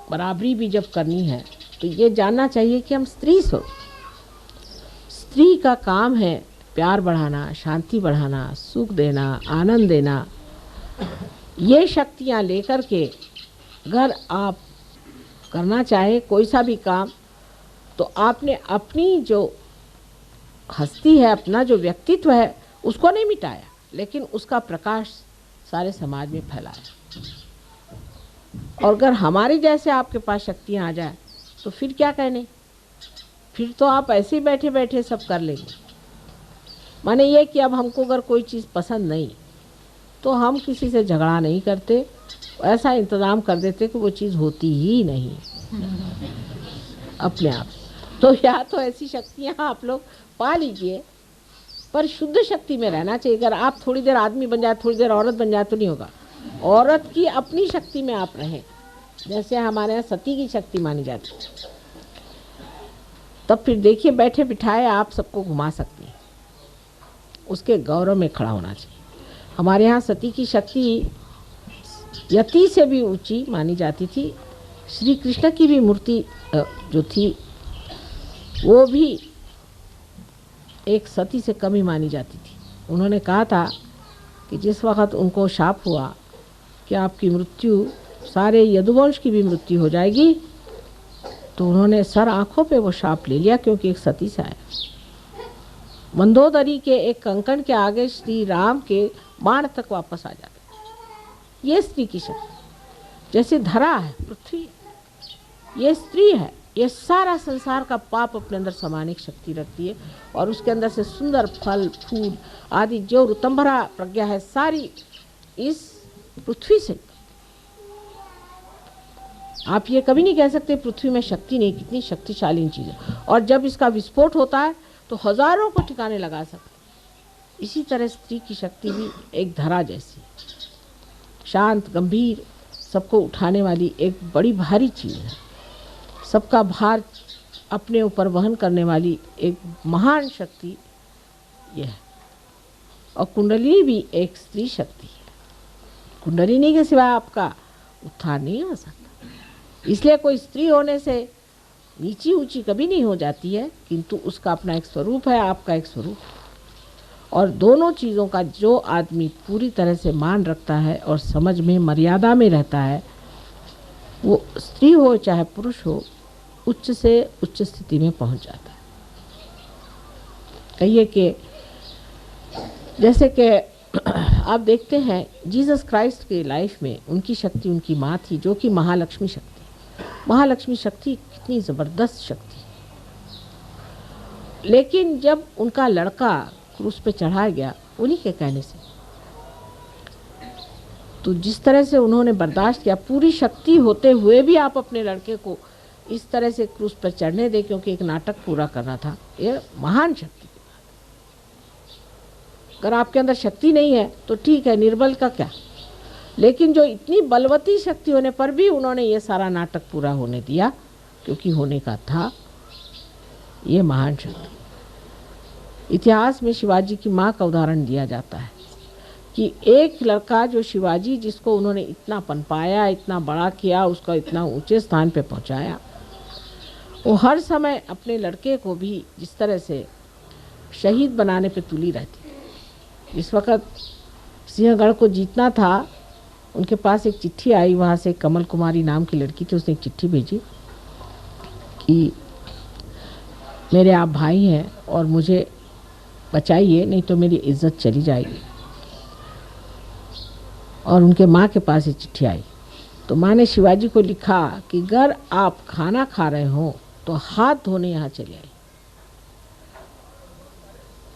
बराबरी भी जब करनी है तो ये जानना चाहिए कि हम स्त्री स्वरूप, स्त्री का काम है प्यार बढ़ाना, शांति बढ़ाना, सुख देना, आनंद देना। ये शक्तियाँ लेकर के अगर आप करना चाहे कोई सा भी काम, तो आपने अपनी जो हस्ती है, अपना जो व्यक्तित्व है, उसको नहीं मिटाया, लेकिन उसका प्रकाश सारे समाज में फैलाया। और अगर हमारे जैसे आपके पास शक्तियाँ आ जाए तो फिर क्या कहने, फिर तो आप ऐसे ही बैठे बैठे सब कर लेंगे। माने ये कि अब हमको अगर कोई चीज़ पसंद नहीं तो हम किसी से झगड़ा नहीं करते, ऐसा इंतज़ाम कर देते कि वो चीज़ होती ही नहीं अपने आप। तो या तो ऐसी शक्तियाँ आप लोग पा लीजिए, पर शुद्ध शक्ति में रहना चाहिए। अगर आप थोड़ी देर आदमी बन जाए, थोड़ी देर औरत बन जाए तो नहीं होगा। औरत की अपनी शक्ति में आप रहें, जैसे हमारे यहाँ सती की शक्ति मानी जाती है, तब फिर देखिए बैठे बिठाए आप सबको घुमा सकती हैं। उसके गौरव में खड़ा होना चाहिए। हमारे यहाँ सती की शक्ति यति से भी ऊंची मानी जाती थी। श्री कृष्ण की भी मूर्ति जो थी वो भी एक सती से कम ही मानी जाती थी। उन्होंने कहा था कि जिस वक़्त उनको शाप हुआ कि आपकी मृत्यु सारे यदुवंश की भी मृत्यु हो जाएगी, तो उन्होंने सर आँखों पे वो शाप ले लिया, क्योंकि एक सती से आया। मंदोदरी के एक कंकण के आगे श्री राम के बाण तक वापस आ जाते। ये स्त्री की शक्ति, जैसे धरा है पृथ्वी, ये स्त्री है। ये सारा संसार का पाप अपने अंदर समाने की शक्ति रखती है, और उसके अंदर से सुंदर फल फूल आदि जो ऋतंभरा प्रज्ञा है सारी इस पृथ्वी से। आप ये कभी नहीं कह सकते पृथ्वी में शक्ति नहीं, कितनी शक्तिशाली चीज़ है। और जब इसका विस्फोट होता है तो हजारों को ठिकाने लगा सकते। इसी तरह स्त्री की शक्ति भी एक धरा जैसी, शांत गंभीर, सबको उठाने वाली एक बड़ी भारी चीज़ है। सबका भार अपने ऊपर वहन करने वाली एक महान शक्ति यह है। और कुंडलिनी भी एक स्त्री शक्ति है। कुंडलिनी के सिवा आपका उत्थान नहीं हो सकता। इसलिए कोई स्त्री होने से नीची ऊंची कभी नहीं हो जाती है, किंतु उसका अपना एक स्वरूप है, आपका एक स्वरूप है। और दोनों चीज़ों का जो आदमी पूरी तरह से मान रखता है और समझ में मर्यादा में रहता है, वो स्त्री हो चाहे पुरुष हो, उच्च से उच्च स्थिति में पहुंच जाता है। कहिए कि जैसे कि आप देखते हैं जीसस क्राइस्ट के लाइफ में उनकी शक्ति उनकी माँ थी, जो कि महालक्ष्मी शक्ति। महालक्ष्मी शक्ति कितनी ज़बरदस्त शक्ति। लेकिन जब उनका लड़का क्रूस पे चढ़ाया गया उन्हीं के कहने से, तो जिस तरह से उन्होंने बर्दाश्त किया, पूरी शक्ति होते हुए भी आप अपने लड़के को इस तरह से क्रूस पर चढ़ने दें, क्योंकि एक नाटक पूरा करना था, ये महान शक्ति की बात। अगर आपके अंदर शक्ति नहीं है तो ठीक है, निर्बल का क्या। लेकिन जो इतनी बलवती शक्ति होने पर भी उन्होंने ये सारा नाटक पूरा होने दिया, क्योंकि होने का था, ये महान शक्ति। इतिहास में शिवाजी की माँ का उदाहरण दिया जाता है कि एक लड़का जो शिवाजी, जिसको उन्होंने इतना पनपाया, इतना बड़ा किया, उसका इतना ऊंचे स्थान पे पहुंचाया, वो हर समय अपने लड़के को भी जिस तरह से शहीद बनाने पे तुली रहती। इस वक्त सिंहगढ़ को जीतना था, उनके पास एक चिट्ठी आई, वहाँ से कमल कुमारी नाम की लड़की थी, उसने एक चिट्ठी भेजी कि मेरे आप भाई हैं और मुझे बचाइए, नहीं तो मेरी इज्जत चली जाएगी। और उनके माँ के पास ये चिट्ठी आई, तो माँ ने शिवाजी को लिखा कि अगर आप खाना खा रहे हो तो हाथ धोने यहाँ चले आए।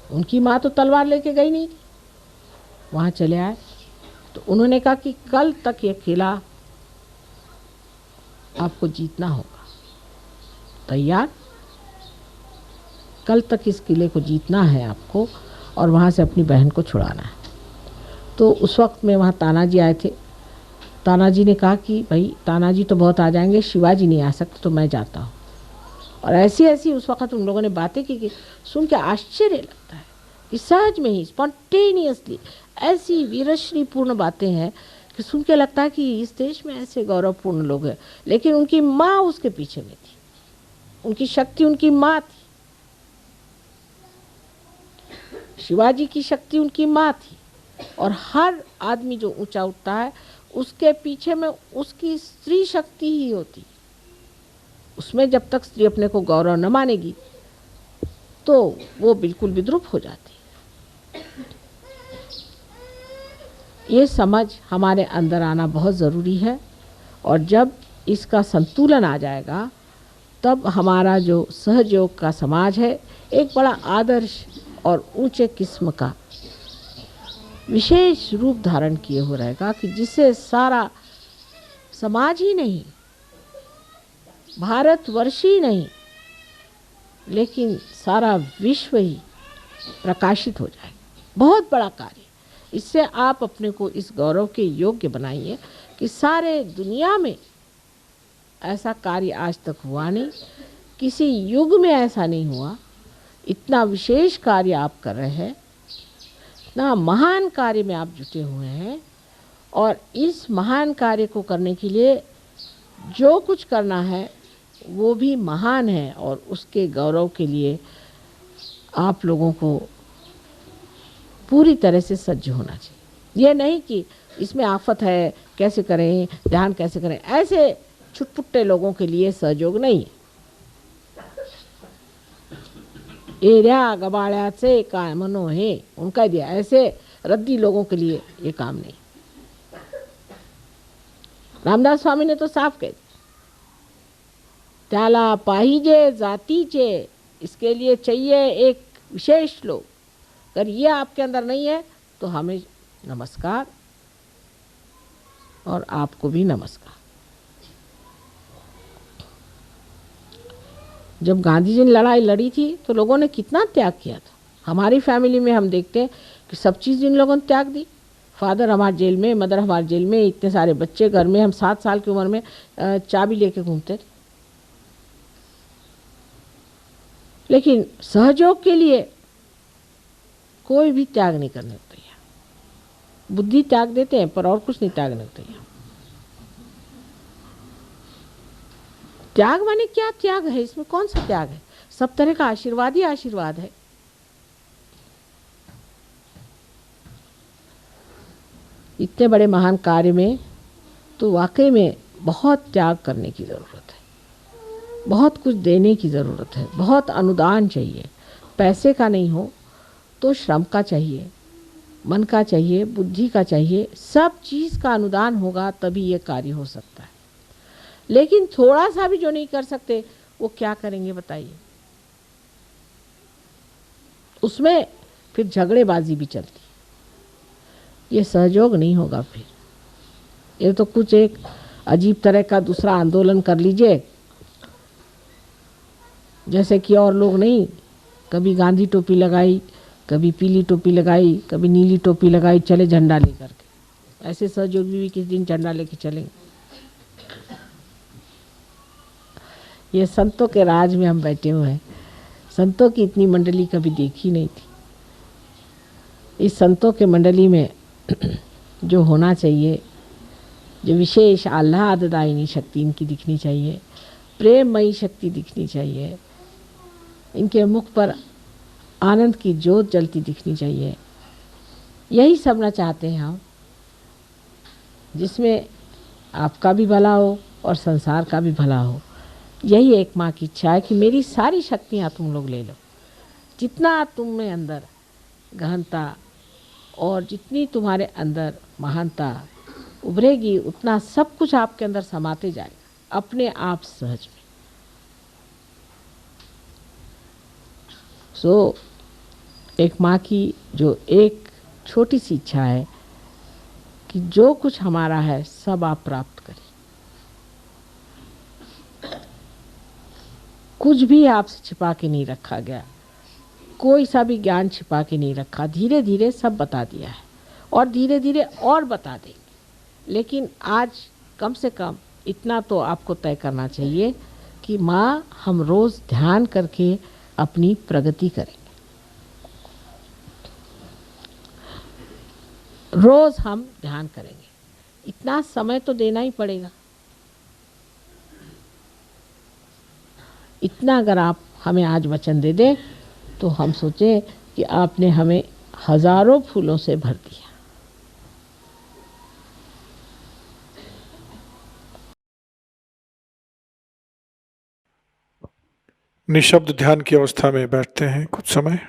उनकी माँ तो तलवार लेके गई नहीं थी, वहाँ चले आए। तो उन्होंने कहा कि कल तक ये किला आपको जीतना होगा, तैयार? कल तक इस किले को जीतना है आपको, और वहाँ से अपनी बहन को छुड़ाना है। तो उस वक्त में वहाँ तानाजी आए थे। तानाजी ने कहा कि भाई तानाजी तो बहुत आ जाएंगे, शिवाजी नहीं आ सकते, तो मैं जाता हूँ। और ऐसी ऐसी उस वक्त उन लोगों ने बातें की कि सुन के आश्चर्य लगता है कि सहज में ही स्पॉन्टेनियसली ऐसी वीरश्रीपूर्ण बातें हैं कि सुन के लगता है कि इस देश में ऐसे गौरवपूर्ण लोग हैं। लेकिन उनकी माँ उसके पीछे में थी, उनकी शक्ति उनकी माँ थी। शिवाजी की शक्ति उनकी माँ थी। और हर आदमी जो ऊंचा उठता है उसके पीछे में उसकी स्त्री शक्ति ही होती। उसमें जब तक स्त्री अपने को गौरव न मानेगी तो वो बिल्कुल विद्रूप हो जाती है। ये समझ हमारे अंदर आना बहुत ज़रूरी है, और जब इसका संतुलन आ जाएगा तब हमारा जो सहयोग का समाज है एक बड़ा आदर्श और ऊंचे किस्म का विशेष रूप धारण किए हो रहेगा, कि जिससे सारा समाज ही नहीं, भारतवर्ष ही नहीं, लेकिन सारा विश्व ही प्रकाशित हो जाए। बहुत बड़ा कार्य। इससे आप अपने को इस गौरव के योग्य बनाइए कि सारे दुनिया में ऐसा कार्य आज तक हुआ नहीं, किसी युग में ऐसा नहीं हुआ। इतना विशेष कार्य आप कर रहे हैं, कितना महान कार्य में आप जुटे हुए हैं, और इस महान कार्य को करने के लिए जो कुछ करना है वो भी महान है, और उसके गौरव के लिए आप लोगों को पूरी तरह से सज्ज होना चाहिए। ये नहीं कि इसमें आफत है, कैसे करें, ध्यान कैसे करें, ऐसे छुटपुट्टे लोगों के लिए सहयोग नहीं है। एरिया गबाड़्याचे कामनो है, उनका दिया, ऐसे रद्दी लोगों के लिए ये काम नहीं। रामदास स्वामी ने तो साफ कह दिया, त्याला पाहिजे जातीचे, इसके लिए चाहिए एक विशेष लोग। अगर ये आपके अंदर नहीं है तो हमें नमस्कार, और आपको भी नमस्कार। जब गांधी जी ने लड़ाई लड़ी थी तो लोगों ने कितना त्याग किया था। हमारी फैमिली में हम देखते हैं कि सब चीज़ इन लोगों ने त्याग दी। फादर हमारे जेल में, मदर हमारे जेल में, इतने सारे बच्चे घर में, हम 7 साल की उम्र में चाबी लेके घूमते थे। लेकिन सहयोग के लिए कोई भी त्याग नहीं करने को तैयार। बुद्धि त्याग देते हैं पर और कुछ नहीं त्यागने को तैयार। त्याग माने क्या त्याग है, इसमें कौन सा त्याग है? सब तरह का आशीर्वाद ही आशीर्वाद है। इतने बड़े महान कार्य में तो वाकई में बहुत त्याग करने की ज़रूरत है, बहुत कुछ देने की ज़रूरत है, बहुत अनुदान चाहिए। पैसे का नहीं हो तो श्रम का चाहिए, मन का चाहिए, बुद्धि का चाहिए, सब चीज़ का अनुदान होगा तभी ये कार्य हो सकता है। लेकिन थोड़ा सा भी जो नहीं कर सकते वो क्या करेंगे बताइए? उसमें फिर झगड़ेबाजी भी चलती, ये सहयोग नहीं होगा। फिर ये तो कुछ एक अजीब तरह का दूसरा आंदोलन कर लीजिए, जैसे कि और लोग नहीं, कभी गांधी टोपी लगाई, कभी पीली टोपी लगाई, कभी नीली टोपी लगाई, चले झंडा लेकर के। ऐसे सहयोगी भी किस दिन झंडा लेके चलेंगे? ये संतों के राज में हम बैठे हुए हैं। संतों की इतनी मंडली कभी देखी नहीं थी। इस संतों के मंडली में जो होना चाहिए, जो विशेष आह्लाददायिनी शक्ति इनकी दिखनी चाहिए, प्रेममयी शक्ति दिखनी चाहिए, इनके मुख पर आनंद की ज्योत जलती दिखनी चाहिए। यही सबना चाहते हैं हम, जिसमें आपका भी भला हो और संसार का भी भला हो। यही एक माँ की इच्छा है कि मेरी सारी शक्तियाँ तुम लोग ले लो। जितना तुम में अंदर गहनता और जितनी तुम्हारे अंदर महानता उभरेगी, उतना सब कुछ आपके अंदर समाते जाएगा अपने आप सहज में। सो एक माँ की जो एक छोटी सी इच्छा है कि जो कुछ हमारा है सब आप प्राप्त करें। कुछ भी आपसे छिपा के नहीं रखा गया, कोई सा भी ज्ञान छिपा के नहीं रखा। धीरे धीरे सब बता दिया है और धीरे धीरे और बता देंगे। लेकिन आज कम से कम इतना तो आपको तय करना चाहिए कि माँ, हम रोज़ ध्यान करके अपनी प्रगति करेंगे। रोज़ हम ध्यान करेंगे, इतना समय तो देना ही पड़ेगा। इतना अगर आप हमें आज वचन दे दें तो हम सोचें कि आपने हमें हजारों फूलों से भर दिया। निशब्द ध्यान की अवस्था में बैठते हैं कुछ समय।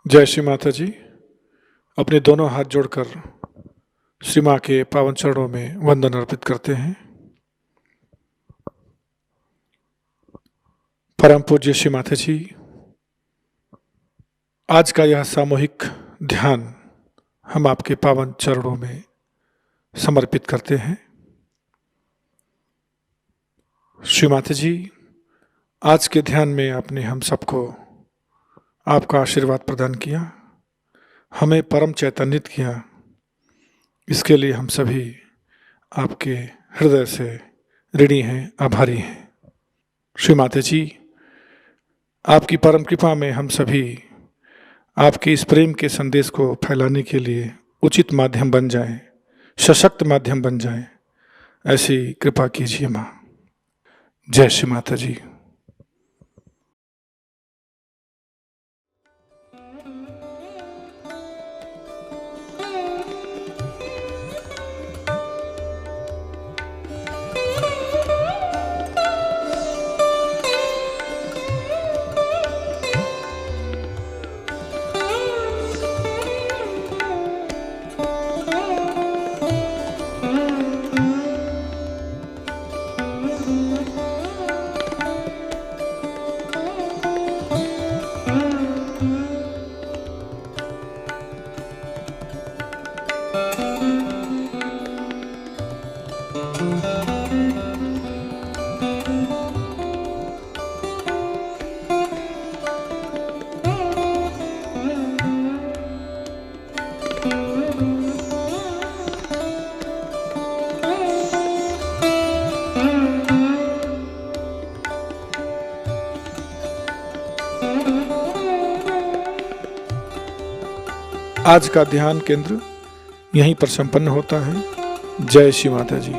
जय श्री माता जी। अपने दोनों हाथ जोड़कर श्री माँ के पावन चरणों में वंदन अर्पित करते हैं। परम पूज्य श्री माता जी, आज का यह सामूहिक ध्यान हम आपके पावन चरणों में समर्पित करते हैं। श्री माता जी, आज के ध्यान में आपने हम सबको आपका आशीर्वाद प्रदान किया, हमें परम चैतन्यित किया। इसके लिए हम सभी आपके हृदय से ऋणी हैं, आभारी हैं। श्री माता जी, आपकी परम कृपा में हम सभी आपके इस प्रेम के संदेश को फैलाने के लिए उचित माध्यम बन जाएं, सशक्त माध्यम बन जाएं, ऐसी कृपा कीजिए माँ। जय श्री माता जी। आज का ध्यान केंद्र यहीं पर संपन्न होता है। जय श्री माता जी।